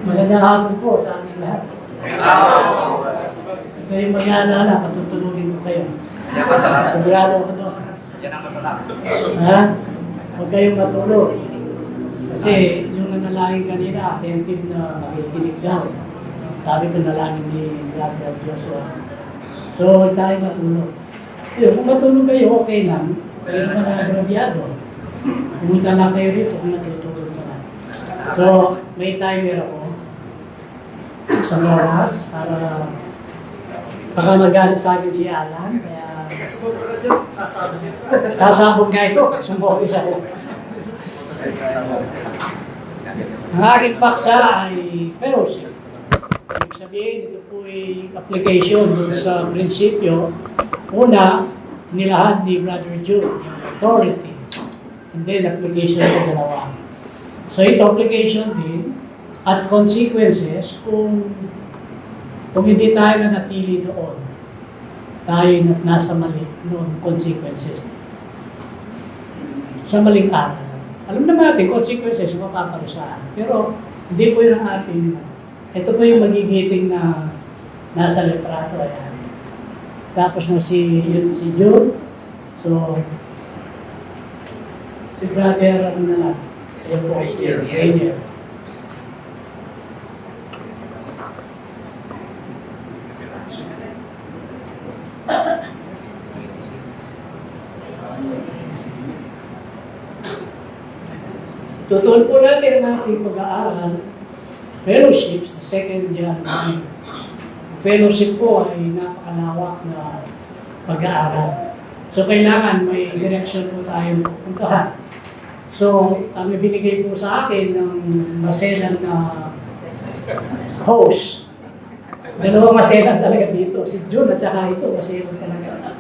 Magandang hapon po sa ating lahat. Kayong mag-aalala, patutulungin ko kayo. Sigurado ako doon. Yan ang masarap. Ha? Huwag kayong matulog. Kasi yung nanalangin kanina, attentive na makikinig daw. Sabi ko nalangin ni Brother Joshua. So, huwag tayo matulog. Yun, kung matulog kayo, okay lang. Kayo naman na agrabyado. Pumunta lang kayo rito kung natutulog naman. So, may timer ako. Isang oras para baka magalit sa akin si Alan. Kaya sasabog nga ito. Sumbong isa ko. Ang aking paksa ay fellowship. Ibig sabihin, ito po ay application dun sa prinsipyo. Una, nilahad ni Brother Jude, yung authority. And then, application sa dalawa. So, ito application din at consequences kung hindi tayo nanatili doon. Tayo nasa mali noon, consequences. Sa maling aral. Alam naman natin, consequences, mapaparusahan. Pero, hindi po yun ang ating, ito po yung magigiting na nasa litrato. Ayan. Tapos na si Jude. So, si Brother, ano na lang. Ayan po, si Rainier. Tutuon po natin ang ating pag-aaral, fellowship sa second January. Fellowship po ay napakalawak na pag-aaral. So, kailangan may direction po tayo pupuntahan. So, ang ibinigay po sa akin ng maselan na host. Dalawang maselan talaga dito. Si June at saka ito, maselan talaga.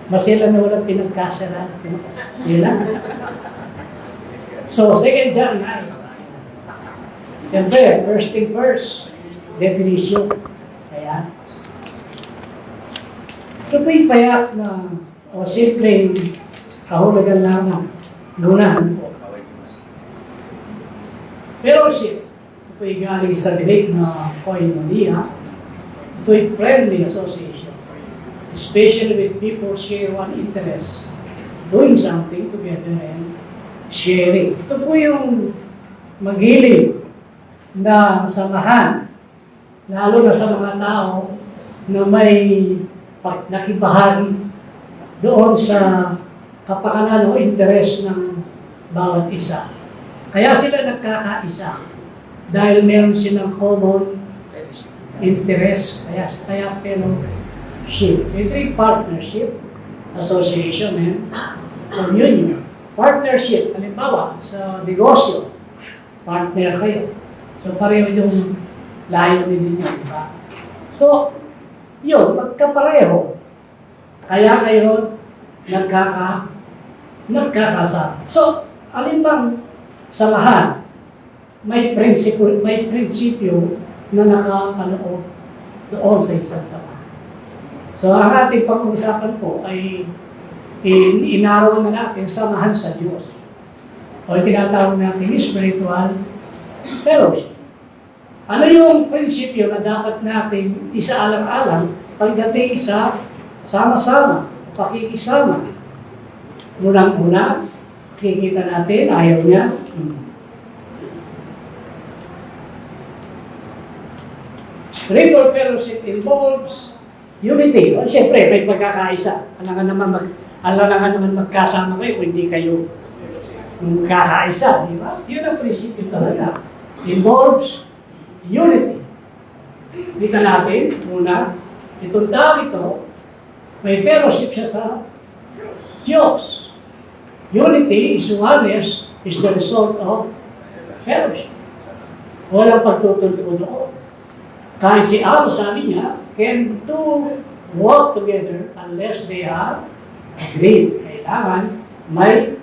Maselan na walang pinagkasalan. Sila. So, second January. Siyempre, first thing first, definition. Kaya, ito po yung payak na o simpleng kahulugan lamang. Lunahan po. Fellowship. Ito ay galing sa Greek na koinonia. Ito ay friendly association. Especially with people share one interest. Doing something together and sharing. Ito po yung maghiling na samahan, lalo na sa mga tao na may nakibahagi doon sa kapakanan o interes ng bawat isa. Kaya sila nagkakaisa dahil meron silang common interest, kaya fellowship. Ito yung partnership, association, and communion. Partnership, halimbawa, sa negosyo, partner kayo. So, pareho yung layo din ninyo, di ba? So, yun, magkapareho. Kaya kayo nagkakasama. So, alin bang samahan, may prinsipyo na nakakaloob doon sa isang samahan. So, ang ating pag-uusapan po ay inaraw na natin samahan sa Diyos. O tinatawag natin spiritual fellowship. Ano yung prinsipyo na dapat natin isaalang-alang pagdating sa sama-sama, pakikisama? Unang-una, kikita natin, ayaw niya. Spiritual fellowship involves unity. O, siyempre, may pagkakaisa. Alam naman magkasama kayo kung hindi kayo kakaisa, di ba? Yun ang prinsipyo talaga. Involves unity. Dito natin, muna, itong tao ito, may fellowship siya sa Diyos. Unity is oneness is the result of fellowship. Walang pagtutulpo doon. Kahit si Abo, sabi niya, can two walk together unless they are agreed. Kailangan may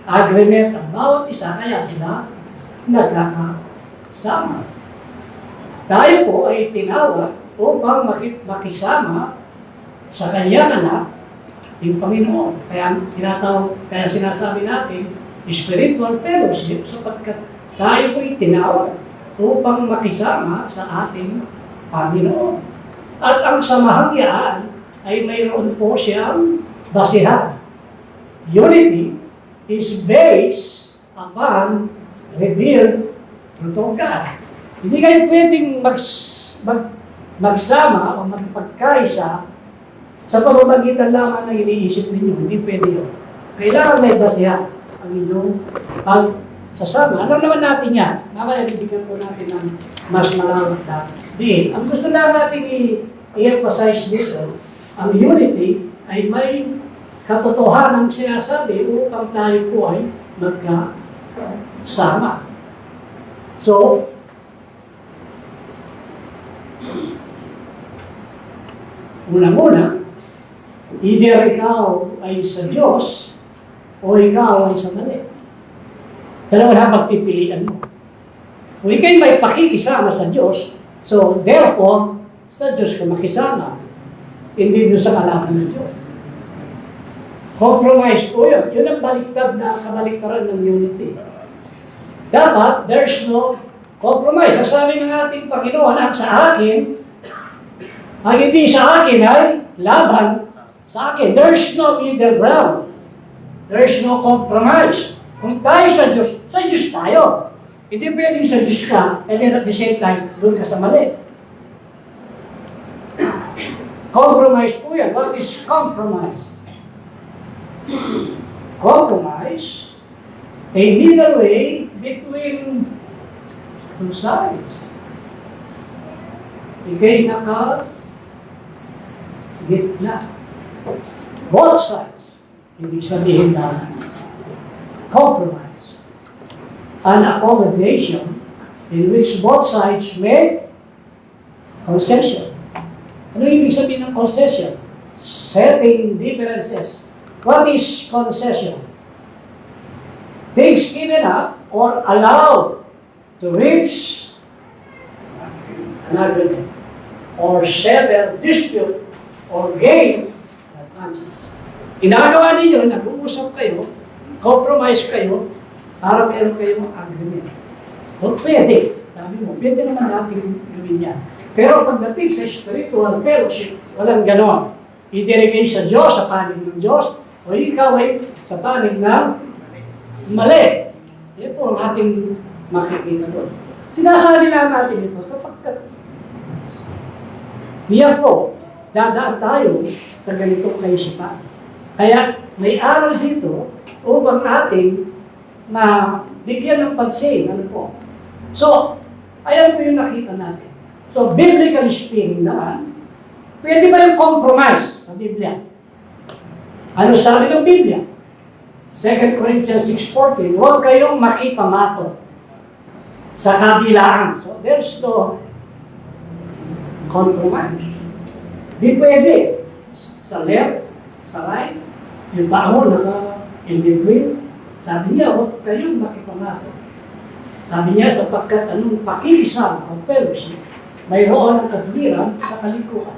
agreement ang bawat isa, kaya sila nagkakasama. Tayo po ay tinawag upang makisama sa kanyang anak, yung Panginoon. Kaya sinasabi natin, spiritual fellowship, sapagkat tayo po ay tinawag upang makisama sa ating Panginoon. At ang samahang yan ay mayroon po siyang basihan. Unity is based upon revealed truth of God. Hindi kayo pwedeng magsama o magpagkaisa sa pamamagitan lamang ng iniisip ninyo. Hindi pwede yun. Kailangan may basihan ang inyong pagsasama. Alam naman natin yan. Mamaya bibigyan po natin ng mas malawak na diin. Ang gusto lang natin i-emphasize dito, ang unity ay may katotohanan sinasabi upang tayo po ay magkasama. So, unang-una, either ikaw ay sa Diyos o ikaw ay sa mali. Dalawa na pagpipilian mo. Kung ikaw'y may pakikisama sa Diyos, so therefore, sa Diyos ka makisama. Hindi doon sa kalaban ng Diyos. Compromise po yun. Yun ang baliktad na kabaliktaran ng unity. Dapat, there's no compromise. Ang sabi ng ating Panginoon, ang sa akin, ang hindi sa akin ay laban sa akin. There's no middle ground. There's no compromise. Kung tayo sa Diyos tayo. Hindi pwedeng sa Diyos ka, and then at the same time, doon ka sa mali. Compromise po yan. What is compromise? Compromise, a middle way between two sides. Ika'y naka-gitna. Both sides. Hindi sabihin na compromise. An accommodation in which both sides make concession. Ano ibig sabihin ng concession? Setting differences. What is concession? Things given up or allowed to reach an agreement or settle dispute or gain advantage. Ginagawa ninyo, nag-uusap kayo, compromise kayo, para meron kayong agreement. So, pwede. Sabi mo, pwede naman natin gawin yan. Pero pagdating sa spiritual fellowship, walang ganon. Idirigay sa Diyos, sa panig ng Diyos, o ikaw ay sa panig ng mali. Yan po ang ating makikita doon. Sinasabi lang natin ito sapagkat diyan po, dadaan tayo sa ganitong kaisipan. Kaya may aral dito upang ating bigyan ng pansin. Ano po? So, ayan po yung nakita natin. So, biblically speaking naman, pwede ba yung compromise sa Biblia? Ano sabi ng Biblia? 2 Corinthians 6:14, huwag kayong makipamato sa kabilaan. So, there's no compromise. Di pwede. Sa left, sa right, yung tao in between, sabi niya, huwag kayong makipamato. Sabi niya, sapagkat anong pakikisama o fellowship, mayroon ang katwiran sa kalikuan.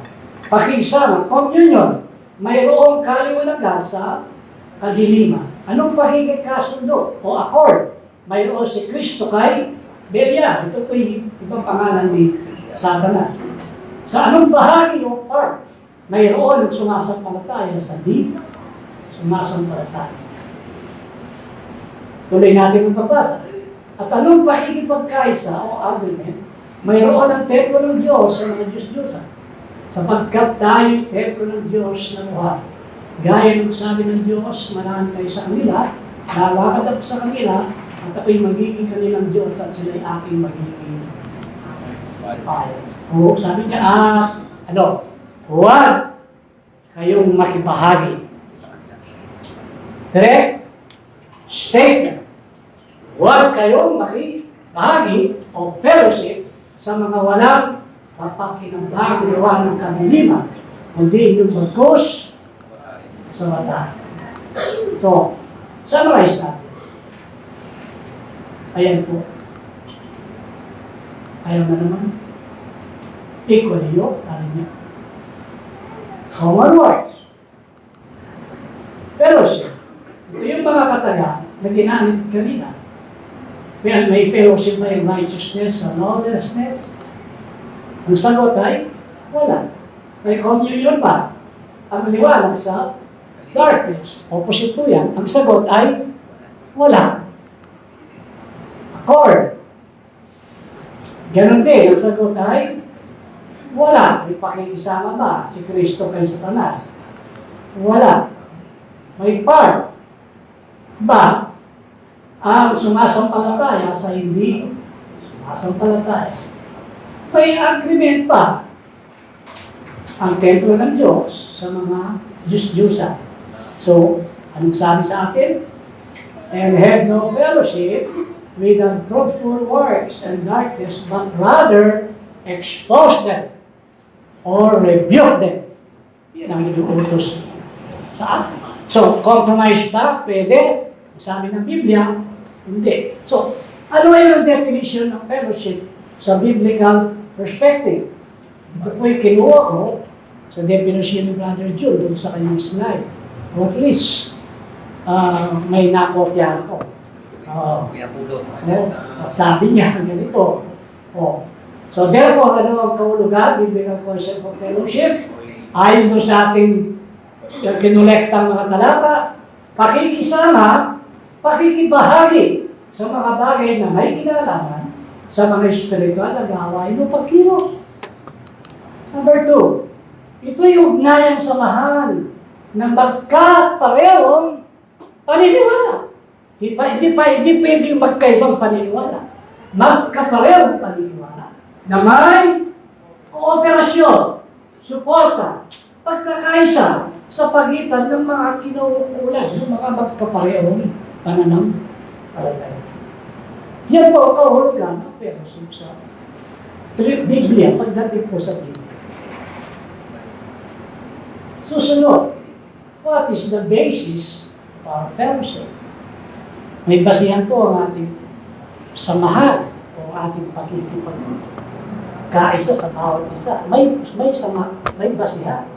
Pakikisama, communion, mayroong kaliwanagan sa kadiliman. Anong pakikikasundo o accord? Mayroon si Kristo kay Belial. Ito po yung ibang pangalan ni Satanas. Sa anong bahagi o part? Mayroon ang sumasampalataya sa di sumasampalataya. Tuloy natin ang pagbasa. At anong pakikipagkaisa o agreement? Mayroon ang templo ng Diyos sa mga Diyos-Diyosan. Sapagkat tayo templo ng Diyos na buhay. Gaya ng sabi ng Diyos, manahan kayo sa kanila, lalakad ako sa kanila, at ako'y magiging kanilang Diyos at sila'y aking magiging bayan. O, sabi niya, huwag kayong makibahagi. Direct statement. Huwag kayong makibahagi o fellowship sa mga walang papakinabang gawa ng kadiliman, kundi inyong bagkus sa mata. So, summarize natin. Ayan po. Ayaw na naman. Equally yun, sabi niya. Common words. Fellowship. Ito yung mga kataga na ginamit kanina. may fellowship ba yung righteousness sa lawlessness? Ang sagot ay, wala. May communion ba? Ang liwanag sa darkness. Opposite po yan. Ang sagot ay, wala. Accord. Ganon din. Ang sagot ay, wala. May pakikisama ba si Kristo kay Satanas? Wala. May part ba ang sumasampalataya sa hindi sumasampalataya? May agreement pa ang templo ng Diyos sa mga Diyos-Diyosan. So, anong sabi sa atin? And have no fellowship with untruthful works and darkness, but rather expose them or rebuke them. Yan ang inuutos sa atin. So, compromise ba? Pwede. Sabi ng Biblia, hindi. So, ano ay ang definition ng fellowship sa biblical perspective? Ito po'y kinuha ko sa definition ni Brother Jude doon sa kanyang slide. Or at least, may nakopya ako. Sabi niya, ganito. So, therefore, ano ang kahulugan, biblical concept of fellowship? Ayon doon sa ating kinulektang mga talata, pakikisama, pakikibahagi sa mga bagay na may kinalaman sa mga espiritual na gawain o pagkilos. Number 2, ito'y ugnayang samahan ng magkaparehong paniniwala. Hindi pwede yung magkaibang paniniwala. Magkaparehong paniniwala na may kooperasyon, suporta, pagkakaisa sa pagitan ng mga kinauukulan, ng mga magkaparehong pananampalataya. Yan po ang kahulugan ng fellowship sa Biblia, pagdating po sa Biblia. Susunod, what is the basis of fellowship? May basihan po ang ating samahan o ating pakikipagkaisa sa bawat isa. May basihan.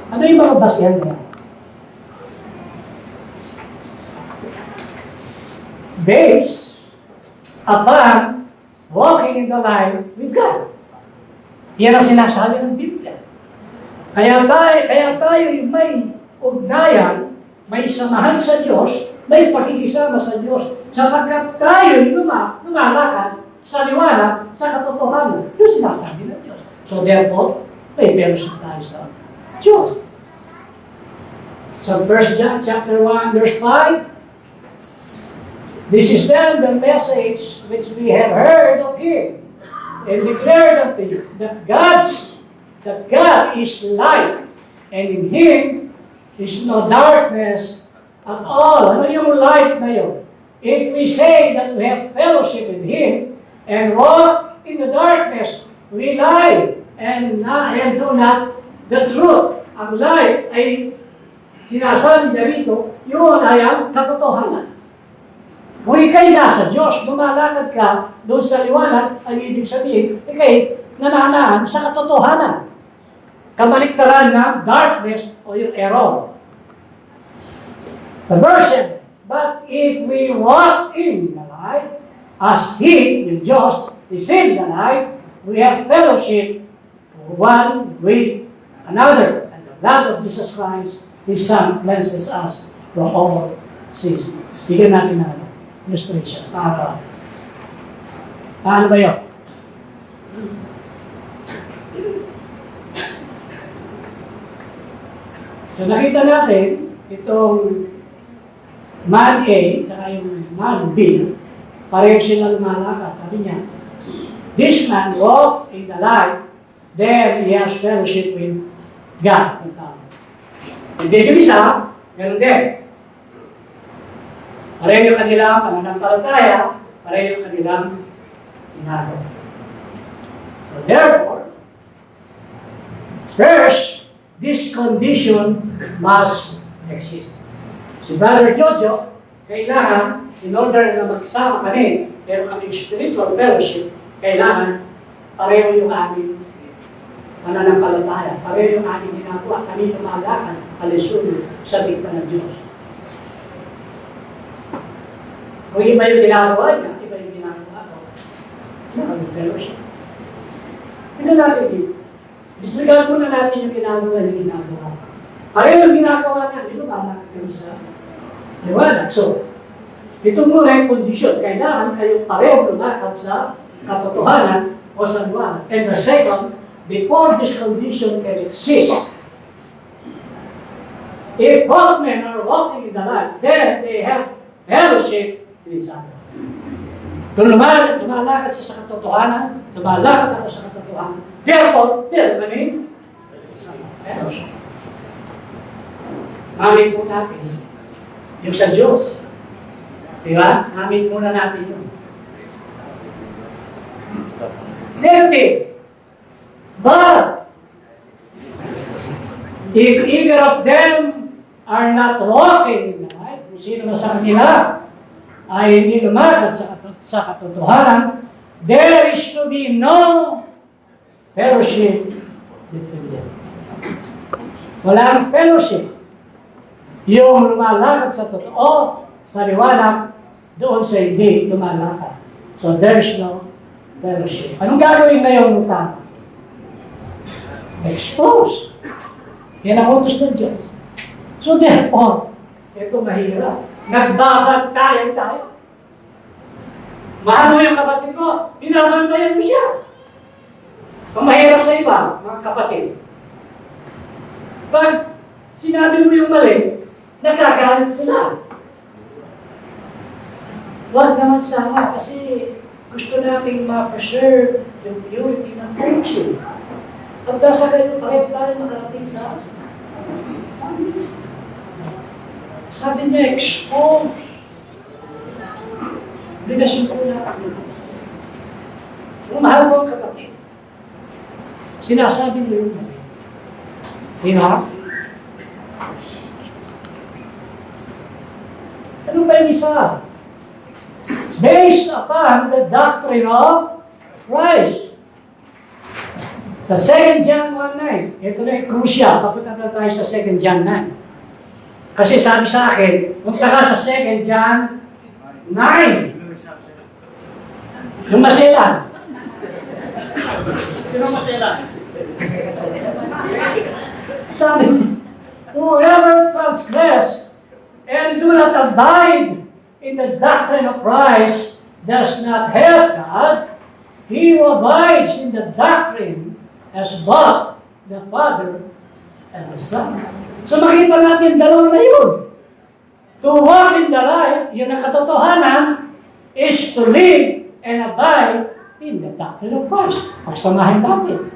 Ano yung mga basihan niya? Based upon walking in the light with God. Yan ang sinasabi ng Biblia. Kaya tayo may ugnayan, may samahan sa Diyos, may pakikisama sa Diyos, sapagkat tayo lumalakad sa liwanag, sa katotohanan. Yung sinasabi ng Diyos. So therefore, may fellowship tayo sa Diyos. Sa 1 John chapter 1, verse 5, this is then the message which we have heard of Him and declared unto you, that God is light, and in Him is no darkness at all. Ano yung light na yun? If we say that we have fellowship with Him and walk in the darkness, we lie and do not the truth. Ang light ay sinasabi niya rito, yun ay ang katotohanan. Kung ikay nasa Diyos, lumalakad ka doon sa liwanag, ang ibig sabihin, ikay nananaan sa katotohanan. Kamaliktaran ng darkness o yung error. The verse, but if we walk in the light, as He, yung Diyos, is in the light, we have fellowship one with another. And the blood of Jesus Christ, His Son, cleanses us from all sins. Bigyan natin na illustration. Paano ba yun? So nakita natin, itong man A, saka yung man B, pareho sila lumalakad. Sabi niya, this man walk in the light, then he has fellowship with God. Hindi yung isa, meron din. Pareho yung kanilang pananampalataya, pareho yung kanilang ginagawa. So therefore, first, this condition must exist. Si Brother Jojo, kailangan, in order na magsama kami, pero kami spiritual fellowship, kailangan pareho yung aming pananampalataya, pareho yung aming ginagawa, kami lumalakad, alisunod sa bigtan ng Diyos. Kung iba yung ginagawa niya, iba yung ginagawa ko. Fellowship. Tignan natin dito. Disregard muna natin yung ginagawa niya ginagawa. Pareho yung ginagawa niya, hindi lumalakad kami sa liwanag. So, ito muna yung kondisyon. Kailangan kayong pareho lumakad sa katotohanan o sa liwanag. And the second, before this condition can exist, if both men are walking in the light, then they have fellowship with each other. Kung lumalakad siya sa katotohanan, lumalakad ako sa katotohanan. Therefore, kami fellowship. Amin po natin yung sa Diyos. Diba? Amin muna natin yun. Negative. But, if either of them are not walking in the light, kung sino na sa kanila ay hindi lumakad sa katotohanan, there is to be no fellowship between them. Walang fellowship. Yung lumalakad sa totoo, sa liwanag, doon sa hindi lumalakad. So there is no fellowship. Anong gagawin ngayon ng tao? Expose. Yan ang utos ng Diyos. So therefore, ito mahirap. Nagbabantayan tayo. Mahal mo yung kapatid mo, binabantayan mo siya. Ang mahirap sa iba, mga kapatid. Pag sinabi mo yung mali, nagkagalit sila. Huwag naman sana kasi gusto nating ma-preserve yung purity ng friendship. At nasa kayo, pareho tayo makarating sa sabi niya, expose. Binasin ko na. Kung mahal mo ang kapatid, sinasabi niyo yung mali. Diba? Ano ba yung isa? Based upon the doctrine of Christ. Sa 2 John 1:9, ito na yung crucial. Papunta na tayo sa 2 John 9. Kasi sabi sa akin, punta ka sa 2 John 9. Yung maselan. Sino maselan? Sabi niya, whoever transgress and do not abide in the doctrine of Christ does not have God. He who abides in the doctrine has both the Father and the Son. So makita natin dalawa na yun. To walk in the light, yun ang katotohanan, is to live and abide in the doctrine of Christ. Pagsamahin natin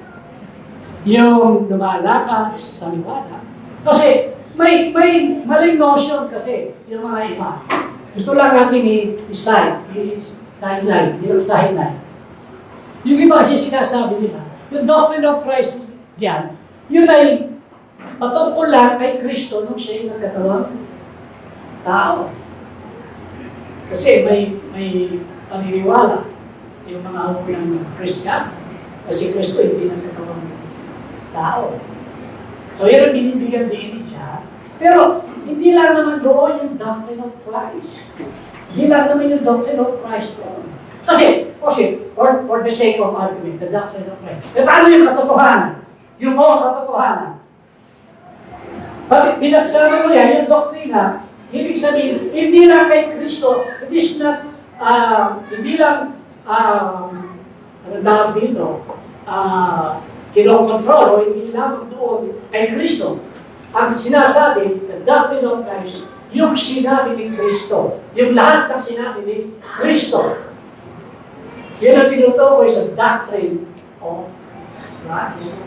yung lumalakad sa liwanag. Kasi may maling notion kasi yung mga iba. Gusto lang natin i-sideline, yung sideline. Yung iba kasi sinasabi nila, yung doctrine of Christ diyan, yun ay patungkol lang kay Kristo nung siya yung nagkatawang tao. Kasi may paniniwala yung mga unang Christian. Kasi Kristo hindi nagkatawang tao. So yun ang binibigyan din siya. Pero hindi lang naman doon yung doctrine of Christ. Hindi lang naman yung doctrine of Christ doon. Kasi, for the sake of argument, the doctrine of Christ. E paano yung katotohanan? Yung buong katotohanan. Pag pinagsama mo yan, yung doktrina, ibig sabihin, hindi lang kay Kristo, it is not, hindi lang, ano tawag dito, kinokontrol o hindi lang doon kay Kristo. Ang sinasabi, the doctrine of Christ, yung sinabi ni Kristo, yung lahat ng sinabi ni Kristo, yan ang tinutukoy sa doctrine of Christ.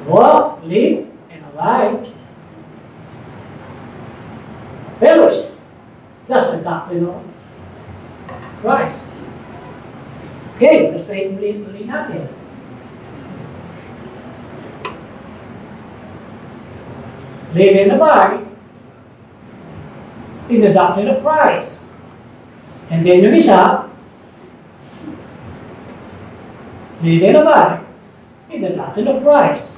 Walk, live, and abide. Fellowship. That's the doctrine of Christ. Okay, let's try uli natin. Live and abide in the doctrine of Christ. And then yung isa, live and abide in the doctrine of Christ.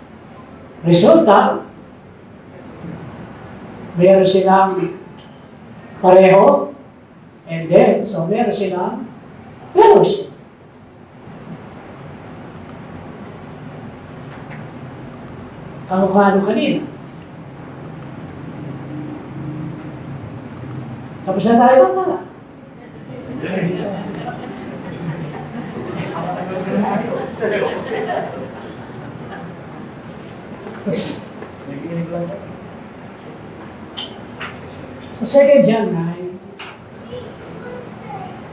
Resulta, Meron silang pareho, and then, so meron silang fellowship. Kamukha nung kanina. Tapos na tayo ba? Sa 2 John 9,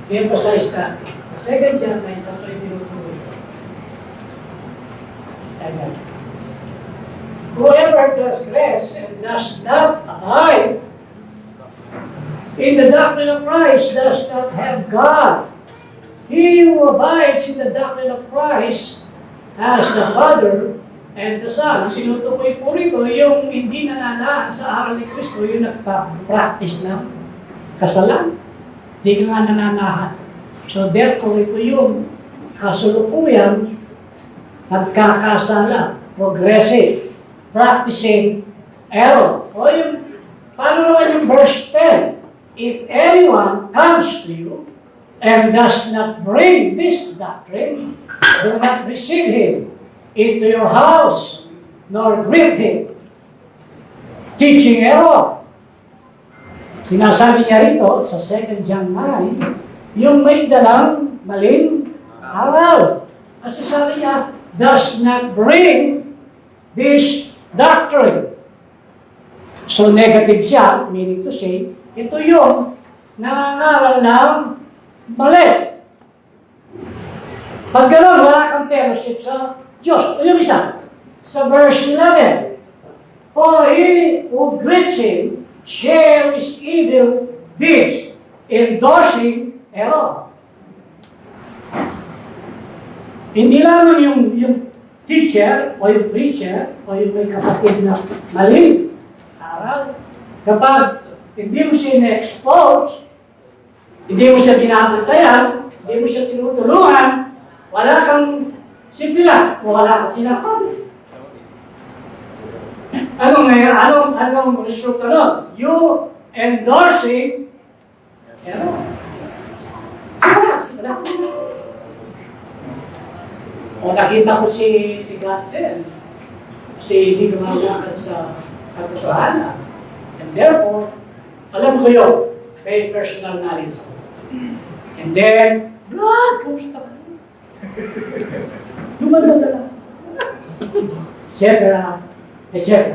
i-emphasize natin. Sa 2 John 9, ito ay tinutuloy. Ayan. Whoever transgress and does not abide in the doctrine of Christ does not have God. He who abides in the doctrine of Christ has the Father and the Son. Tinutukoy po rito yung hindi nananaan sa aral ni Kristo, yung nagpa-practice ng kasalanan. Hindi ka nga nananahan. So therefore, ito yung kasulukuyan, nagkakasala, progressive, practicing error. O yung, paano naman yung verse 10? If anyone comes to you and does not bring this doctrine, do not receive him into your house, nor greet him. Teaching error. Sinasabi niya rito sa 2 John 9, yung may dalang maling aral. Kasi sabi niya, does not bring this doctrine. So negative siya, meaning to say, ito yung nangangaral ng mali. Pag gano'n, wala kang fellowship sa Diyos. O yung isa, sa verse 11, for he who greets him share his evil deeds, endorsing error. Hindi lamang yung teacher o yung preacher o yung may kapatid na mali aral. Kapag hindi mo siya na-expose, hindi mo siya binabantayan, hindi mo siya tinutulungan, wala kang simple lang, wala kang sinasabi. Anong resulta nun? You endorsing error. Wala. O nakita ko si Gladsen, hindi gumagawa sa katotohanan. And therefore, alam ko yun, may personal knowledge ako. And then, kumusta ka? Dumanda na lang. etc.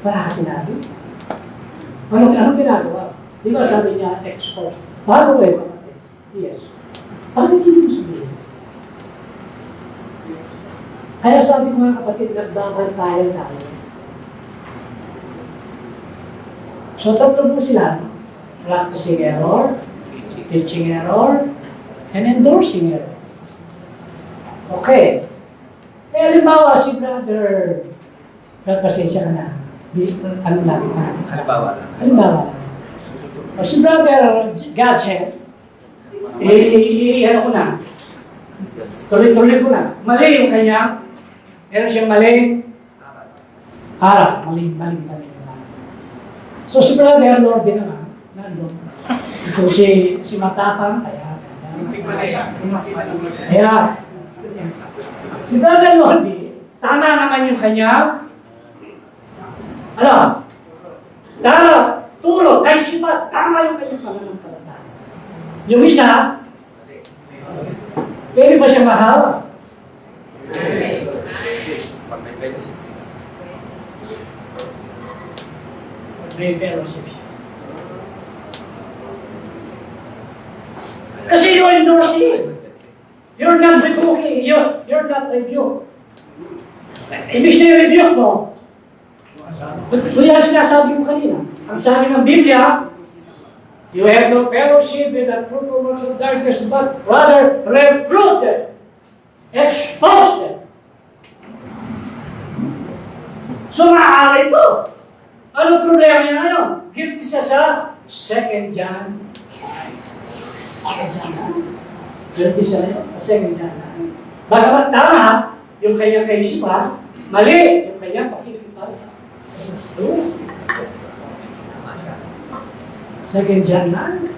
Para sinabi. Anong ginagawa? Di ba sabi niya, export? Paano kayo kapatid? Yes. Paano hindi mo sabihin? Kaya sabi ko mga kapatid, nagbabantayan tayo. So, tatlo po sila. Practicing error, teaching error, and endorsing error. Okay. Eh, halimbawa si brother, pasensya ka na. Ano lang? Halimbawa. O si brother Gadget, ano ko na, tuloy-tuloy ko na. Mali yung kanyang, meron siyang maling harap. Maling. So si brother Lord din naman, nandun. So si Matapang, kaya si brother Lord, tama naman yung kanyang, tulog, kahit siya tama yung kanyang pananampalataya. Yung isa, pwede ba siya mahawak? May fellowship siya. Kasi you're endorsing. You're not rebuking. You're not rebuke. Ibig na i-rebuke mo. Ito yan sinasabi mo kanina. Ang sabi ng Biblia, you have no fellowship with the fruitful works of darkness, but rather reprove them. Expose them. So maaari ito. Anong problema niya ngayon? Guilty siya sa 2 John. Guilty siya ngayon sa 2 John. Bagamat tama, yung kanyang kaisipan, mali yung kanyang pakikipan. Second John 9.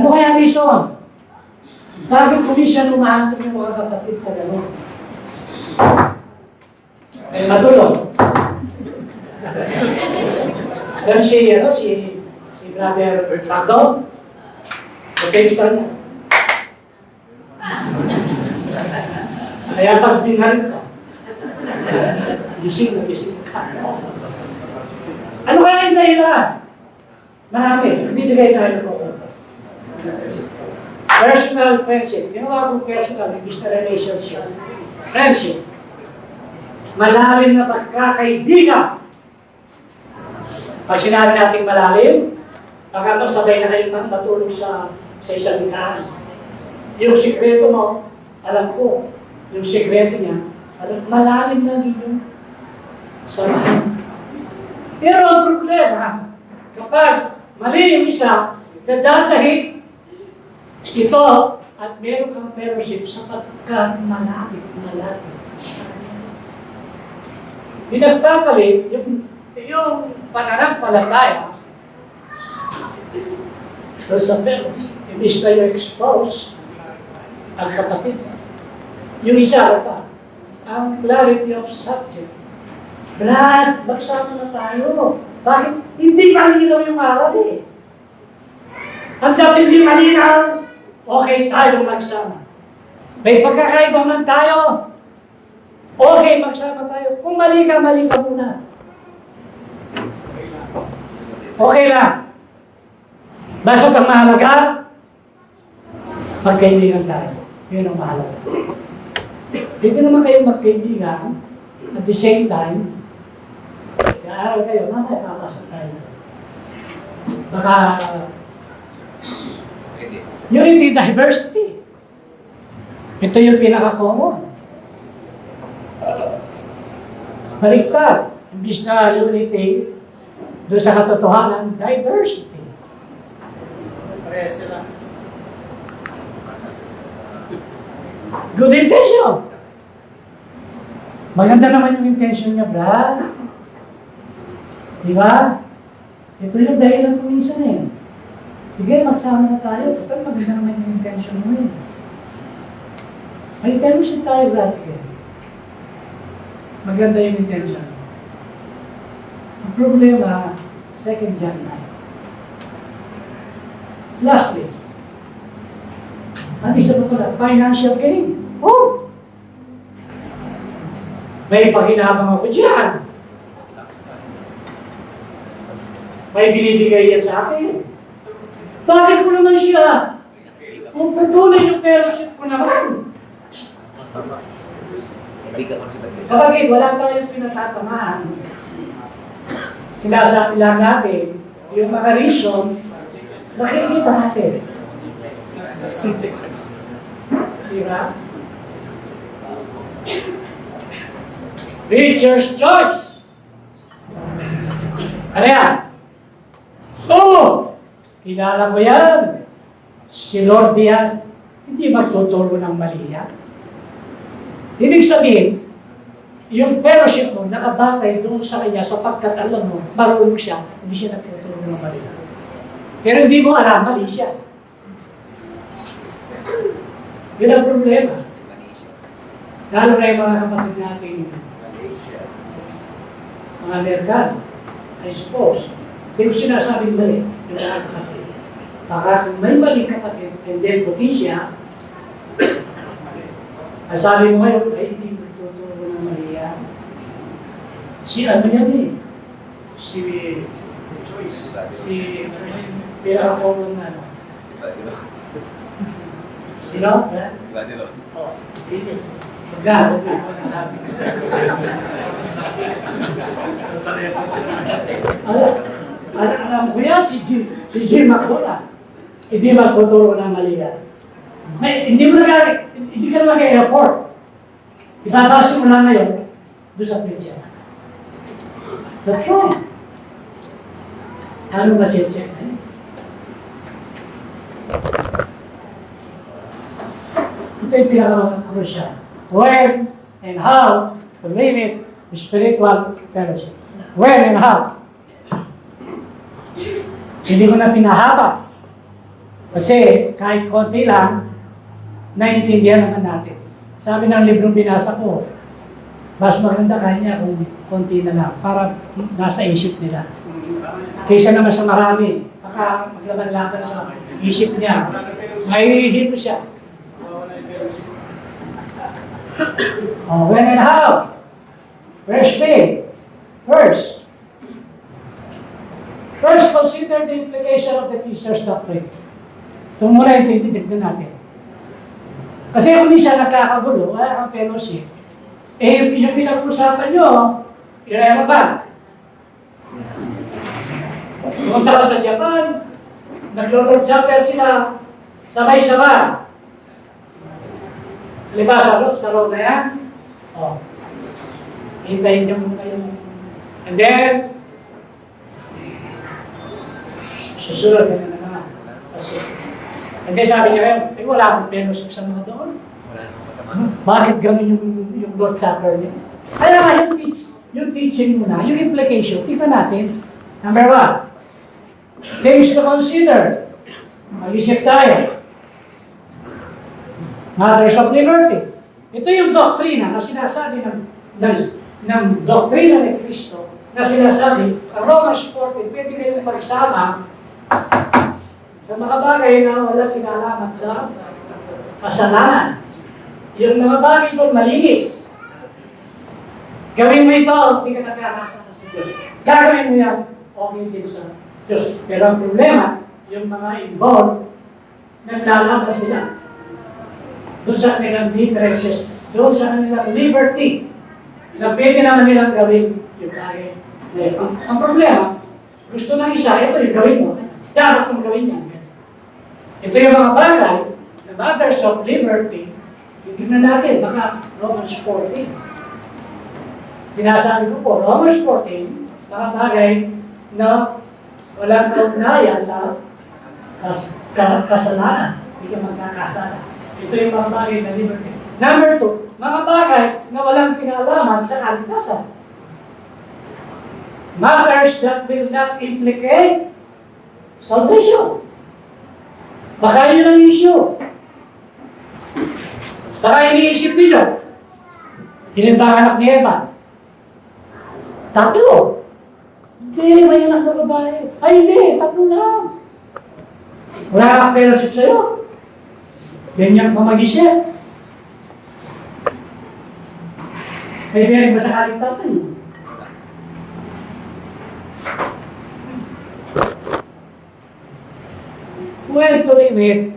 Ano kaya reason? Bakit hindi siya lumahantong yung mga kapatid sa gano'n? Matulog. Then si Brother Pagdo, okay, ito niya. Kaya pag tingalit ka, gising ka. Ano kaya yung dahilan? Marami, bibigay tayo ko. Personal friendship. Ginawa kong personal, imbis na relationship. Friendship. Malalim na pagkakaibigan. Pag sinabi natin malalim, baka sabay na kayo matulog sa isang binahan. Yung sikreto mo, alam ko, yung sikreto niya, malalim na rin yung samahan. Pero ang problema, kapag mali yung isa, nadadahi ito at meron kang fellowship sapagkat malapit. Pinagpapalit yung pananampalataya sa fellowship. Imbis na yung expose ang kapatid. Yung isa pa, ang clarity of subject. Brad, magsama na tayo. Bakit? Hindi malinaw yung aral eh. Hanggang hindi malinaw, okay tayo magsama. May pagkakaiba man tayo, okay magsama tayo. Kung mali ka muna. Okay lang. Basta ang mahalaga, magkaibigan tayo. Yun ang mahalaga. Dito naman kayo magkaibigan, at the same time, kaaral kayo, mamaya kakasal tayo. Baka, unity, diversity. Ito yung pinaka-common. Baliktad. Imbis na unity, doon sa katotohanan, diversity. Parehas sila. Good intention. Maganda naman yung intention niya, brad. Di ba? Ito yung dahilan ko minsan eh. Sige, magsama na tayo. Pero maganda naman yung intention mo eh. May intention tayo, brad. Sige. Maganda yung intention. Ang problema, second John 9. Lastly, ang isa pa pala, financial gain. Oh! May paghinabang ako dyan. May binibigay yan sa akin. Bakit ko naman siya? Kung patuloy yung fellowship ko naman. Kapag wala tayong pinatatamaan, sinasabi lang natin, yung mga reason, nakikita natin. Diba? Preacher's choice. Ano yan? Oo! Kilala mo yan. Si Lord yan. Hindi magtuturo ng mali yan. Ibig sabihin, yung fellowship mo nakabatay doon sa kanya sapagkat alam mo, marunong siya, hindi siya nagtuturo ng mali. Pero hindi mo alam, mali siya. Yun ang problema. Lalo na yung mga kapatid natin, mga Amerikano, I suppose. Hindi ko sinasabing mali, yung mga kapatid. Baka kung may maling kapatid, and then puti siya, ay sabi mo ngayon, ay hindi mo tuturo ng mali yan. Si ano yan eh? Si Pera ako ng ano. Sino? Oo. Hindi. Magkano ka sabi ko. Alam ko yan, si Jim Macola. Hindi magtuturo ng mali yan. Hindi ka na mag-airport. Ibabasa mo lang ngayon doon sa pizza. That's wrong. Ano ba check eh? Ito yung pinaka-crucial. When and how to limit spiritual fellowship. When and how? Hindi ko na pinahaba. Kasi kahit konti lang, naiintindihan naman natin. Sabi ng librong binasa ko, mas maganda kanya kung konti na lang para nasa isip nila. Kaysa naman sa marami, baka maglaban-laban sa isip niya. Mahihihito siya. When and how? First thing. First, consider the implication of the teacher's doctrine. Ito muna yung titignan natin. Kasi kung di siya nagkakagulo, ang fellowship, yung pinag-usapan nyo, irrelevant. Pumunta ka sa Japan, nag-Lord Supper sila, sabay-sabay. Diba sa road na yan? Hintayin nyo muna yung... And then, susunod na naman. And then sabi niya, wala akong fellowship sa mga doon. Bakit gano'n yung Lord Supper niya? Kaya nga, yung teaching mo na, yung implication, tingnan natin. Number 1, things to consider. Mag-isip tayo. Matters of liberty. Ito yung doktrina na sinasabi ng doktrina ni Kristo na sinasabi, Romans 14, pwede kayong magsama sa mga bagay na wala kinalaman sa kasalanan. Yung mga bagay doon malinis. Gawin mo ito, hindi ka nagkakasama sa Diyos. Gagawin mo yan, okay din sa Diyos. Pero ang problema, yung mga involved, naglalaban sila. Doon sa kanilang differences, doon sa kanilang liberty, na pwede naman nilang gawin yung bagay. Ang problema, gusto ng isa, ito yung gawin mo. Dapat kong gawin yan. Ito yung mga bagay, the matters of liberty, tignan natin, baka Romans 14. Sinasabi ko po, Romans 14, mga bagay na walang kaugnayan sa kasalanan. Hindi ka magkakasala. Ito yung mga bagay na liberty. Number 2, mga bagay na walang kinalaman sa kaligtasan. Matters that will not implicate salvation. Baka yun ang issue. Baka iniisip nila. Ilan ba ang anak ni Eva? 3. Hindi, may anak na babae. Ay, hindi, 3 lang. Wala kang fellowship sa'yo. Ganyan pa mag-isip. May meron ba sa kaligtasan yun? Well, to limit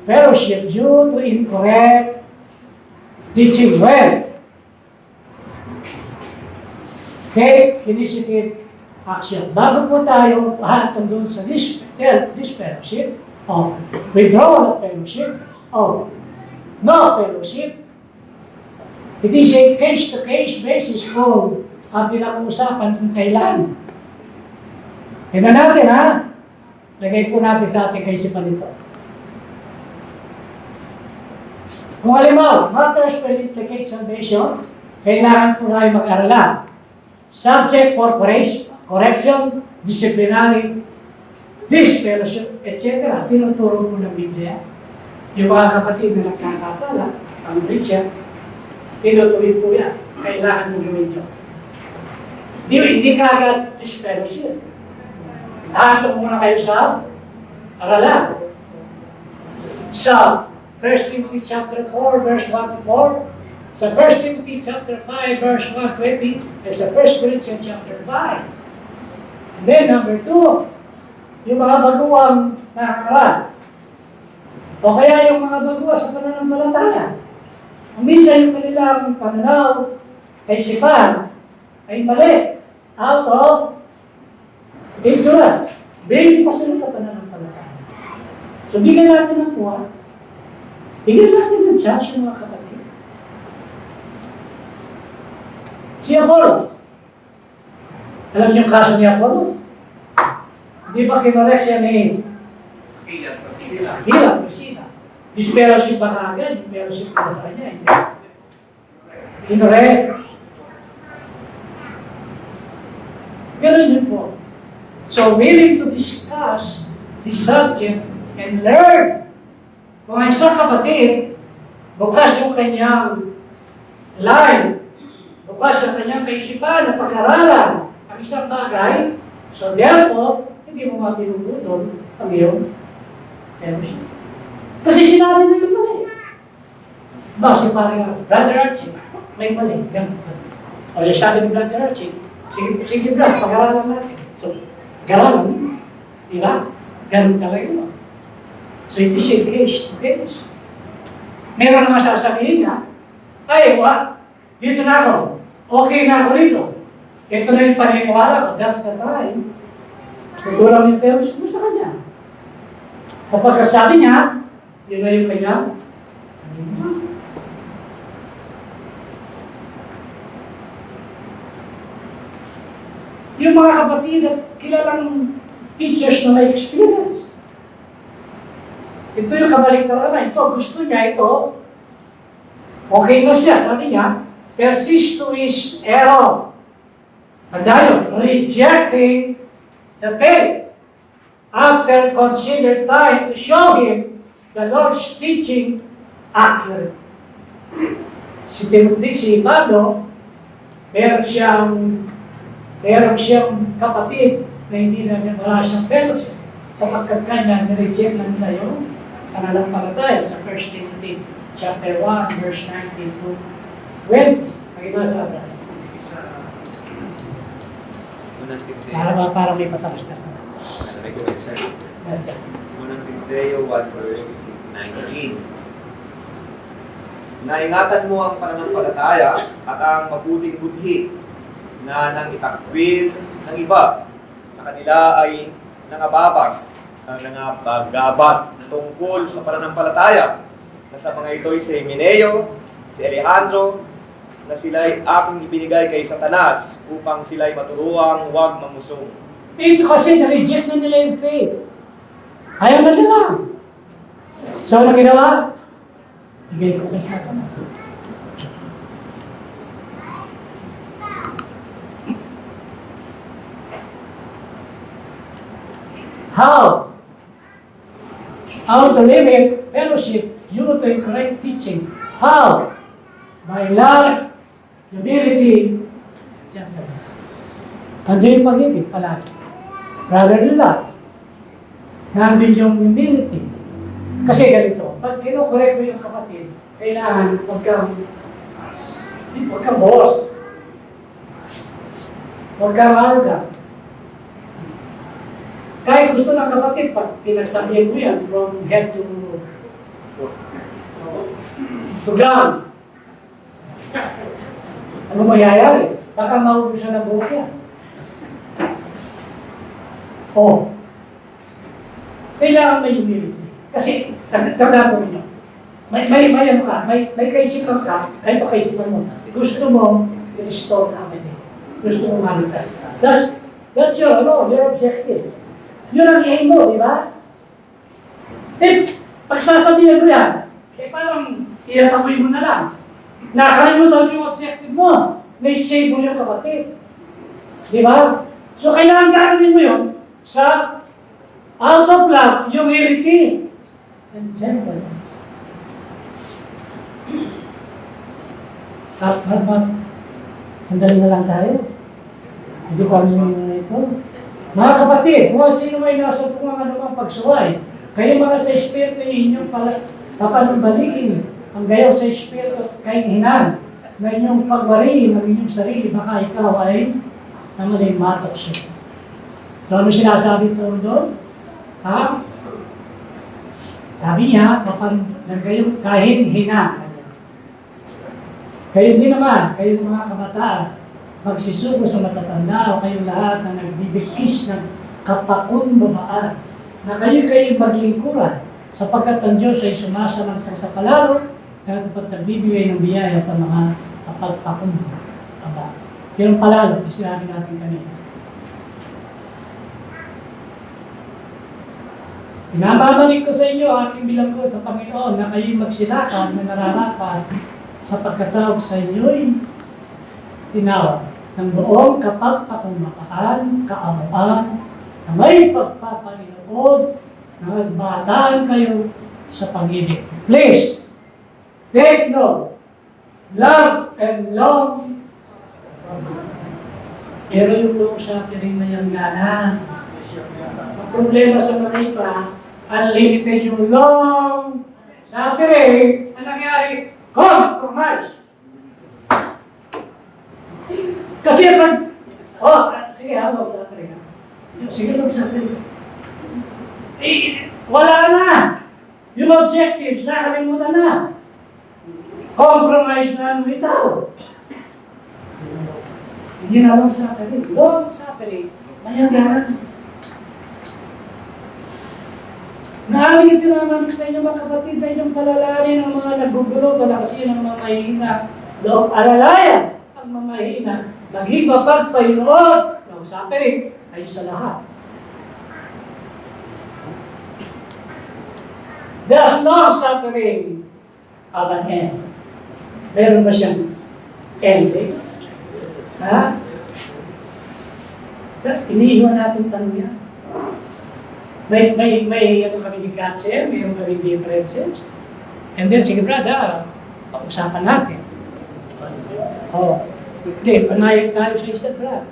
fellowship due to incorrect teaching. Well, take initiative action. Bago po tayo pahatong doon sa this fellowship, withdrawal of fellowship, no fellowship, it is a case-to-case basis kung ang pinag-uusapan kung kailan. Tignan natin, ha? Lagay po natin sa ating kaisipan nito. Kung halimbawa, matters will implicate salvation, kailangan po tayo mag-aralan. Subject for correction, disciplinary, disfellowship, etc. Tinuturo po ng Biblia. Yung mga kapatid na nagkakasala, ang Richard, tinutuloy po yan. Kailangan mo gawin yun. Hindi ka agad disfellowship. Hato muna kayo sa aralan. Sa 1 Timothy chapter 4, verse 1 to 4, sa 1 Timothy chapter 5, verse 1-20, and sa 1 Corinthians chapter 5. And then number 2, yung mga baguang nakakaral. O kaya yung mga baguwa sa pananampalataya. Minsan yung kanilang pananaw, kaisipan, ay mali. Out of ignorance. Baby pa sila sa pananampalataya. So, bigyan natin ng kuha. Bigyan natin ng chance yung mga kapatid. Si Apollos. Alam niyo yung kaso ni Apollos? Hindi ba kinorek siya ni Hila, Priscilla? Disfellowship ba kagad? Disfellowship ba sa kanya? Hindi. Incorrect. Ganun yun po. So, willing to discuss the subject and learn. Kung ang isang kapatid, bukas yung kanyang line, bukas yung kanyang kaisipan na pag-aralan ang isang bagay, so therefore, hindi mo mapinuputol ang iyong fellowship. Kasi sinabi mo yung mali. Base parang Brother Archie, may mali. O siya sabi ni Brother Archie, sige brother, pag-aralan natin. So, pag-aralan, di ba? Ganun talaga yun. So, it is a case to case. Meron naman sasabihin niya, ay, dito na ako. Okay na ako rito. Ito na yung paniniwala ko. That's the time. Kukulang yung fellowship mo sa kanya. Kapag sabi niya, yun na yung kanya, yung mga kapatid at kilalang teachers na may experience. Ito yung kabaliktaran na ito. Gusto niya ito. Okay na siya. Sabi niya, persist to his error. Andayo, rejecting the faith. After considered time to show him the Lord's teaching accurate. Si Timothy, si Pablo, meron siyang kapatid na hindi na wala siyang fellowship sapagkat kanya nireject na nila yung pananampalataya sa 1 Timothy chapter 1, verse 19 to 20. Pakibasa ba? Parang may patakas-tas na. Yes, sir. Unang Timoteo 1 verse 19. Naingatan mo ang pananampalataya at ang mabuting budhi na nang itakwil ng iba sa kanila ay nangababag tungkol sa pananampalataya na sa mga ito'y si Himeneo, si Alejandro, na sila'y aking ibinigay kay Satanas upang sila'y maturuang huwag mamusong. Ito kasi na-reject na nila yung faith. Ayaw na nila. So, ano ginawa? Ibigay ko kay Satanas. How to live in fellowship due to correct teaching. How? By love, humility, gentleness. Andiyan yung pag-ibig palagi. Rather than love. Nandun yung humility. Kasi ganito, pag kinokorek mo yung kapatid, kailangan huwag kang boss. Huwag kang arrogant. Kahit gusto ng kapatid, pag pinagsabihan mo yan from head to ground, ano mayayari? Baka maubusan ng buhok yan. Kailangan may humility. Kasi, tanda po ninyo, may kaisipan ka, kahit pa kaisipan mo, gusto mo i-restore ka kami. Gusto mo maligtas. That's your objective. Yun ang aim mo, di ba? Pagsasabihan ko yan, parang tinatakoy mo na lang. Nakalimutan yung objective mo. May save mo yung kapatid. Di ba? So, kailangan gagawin mo yun sa out of love, humility, and gentleness. Sandali na lang tayo. Hindi ko alam yung ito. Mga kapatid, kung sino may nasa kung anumang pagsuway, kayo mga sa Espiritu inyong papanumbalikin ang gayaw sa Espiritu kayong hinan na inyong pagwariin ng inyong sarili, baka ikaw ay naman ay matokso. So ano sinasabi ko doon? Ha? Sabi niya, kayo kahit hinan. Kayo din naman, kayong mga kabataan, magsisuko sa matatanda o kayong lahat na nagbibigkis ng kapakumbabaan na kayo maglingkuran sapagkat ang Diyos ay sumasalangsang sa palalo at nagbibigay ng biyaya sa mga kapagpakumbabaan. Yung palalo, yung sinabi natin kanina. Pinamamalik ko sa inyo aking bilanggo sa Panginoon na kayo magsilakad na nararapat sa pagkatawag sa inyo'y tinawag ng buong kapagpakumbabaan, kaamuan, na may pagpapahinood na nagbataan kayo sa pag-ibig. Please, take note, love and long. Pero yung long suffering na yan nga na, ang problema sa mga iba, unlimited yung long suffering, ang nangyari, compromise. Kasi pag, sige, long suffering. Sige, long suffering. Wala na. Yung objectives, nakalimutan na. Compromise na ang bitaw. Hindi na long suffering. Long suffering. Mayangaran. Naalingin naman sa inyo mga kapatid na inyong kalalanin ng mga nagbubulo pala kasi ng mga mahihina. Loob alalayan ang mga mahihina. Maging mapagpahinood. Long suffering. Kayo sa lahat. There's no suffering of an end. Meron ba siyang ending? Ha? Iniiwan natin tanong yan. May ano kami ni cancer, mayroon kami differences. And then, sige brada, pag-usapan natin. Hindi, panayag tayo sa isa, brad.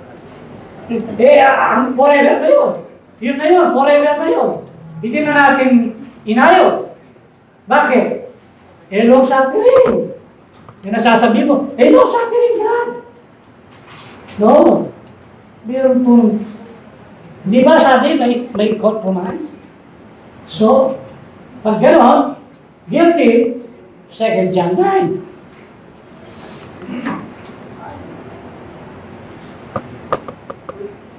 Ang forever na yun. Yun na yun, forever na yun. Hindi na natin inayos. Bakit? Long suffering. Yung nasasabi mo, long suffering, brad. No. Meron pong, di ba sabi may compromise? So, pag gano'n, guilty, 2 John 9.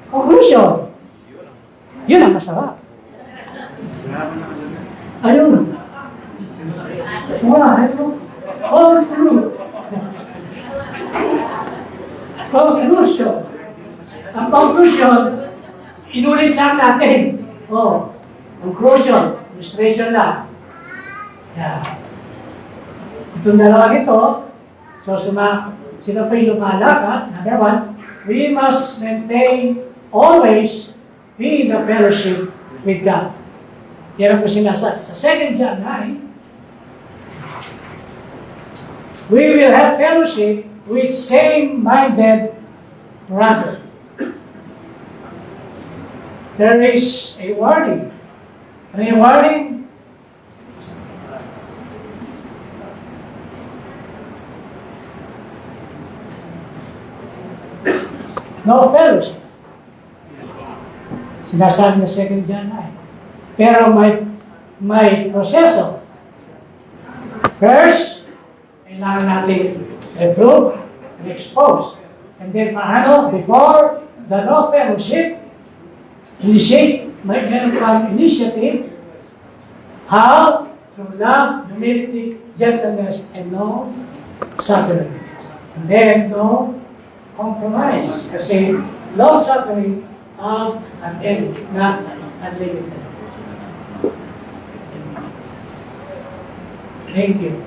Conclusion. Yun ang masarap. Ayun. Conclusion. Ang conclusion, inulit lang natin. Conclusion. Illustration lang. Yeah. Itong dalawang ito, so sino pa yung lumalakad? Number 1, we must maintain always be in the fellowship with God. Yan ang po sinasabi. Sa 2 John 9, we will have fellowship with same-minded brother. There is a warning. Ano yung warning? No fellowship. Sinasabi na 2 John 9. Pero may proseso. First, kailangan natin reprove and expose. And then paano? Before the no fellowship, meron kang initiative, how? Through love, humility, gentleness, and no suffering. And then no compromise. Kasi long suffering of an end, not unlimited. Thank you.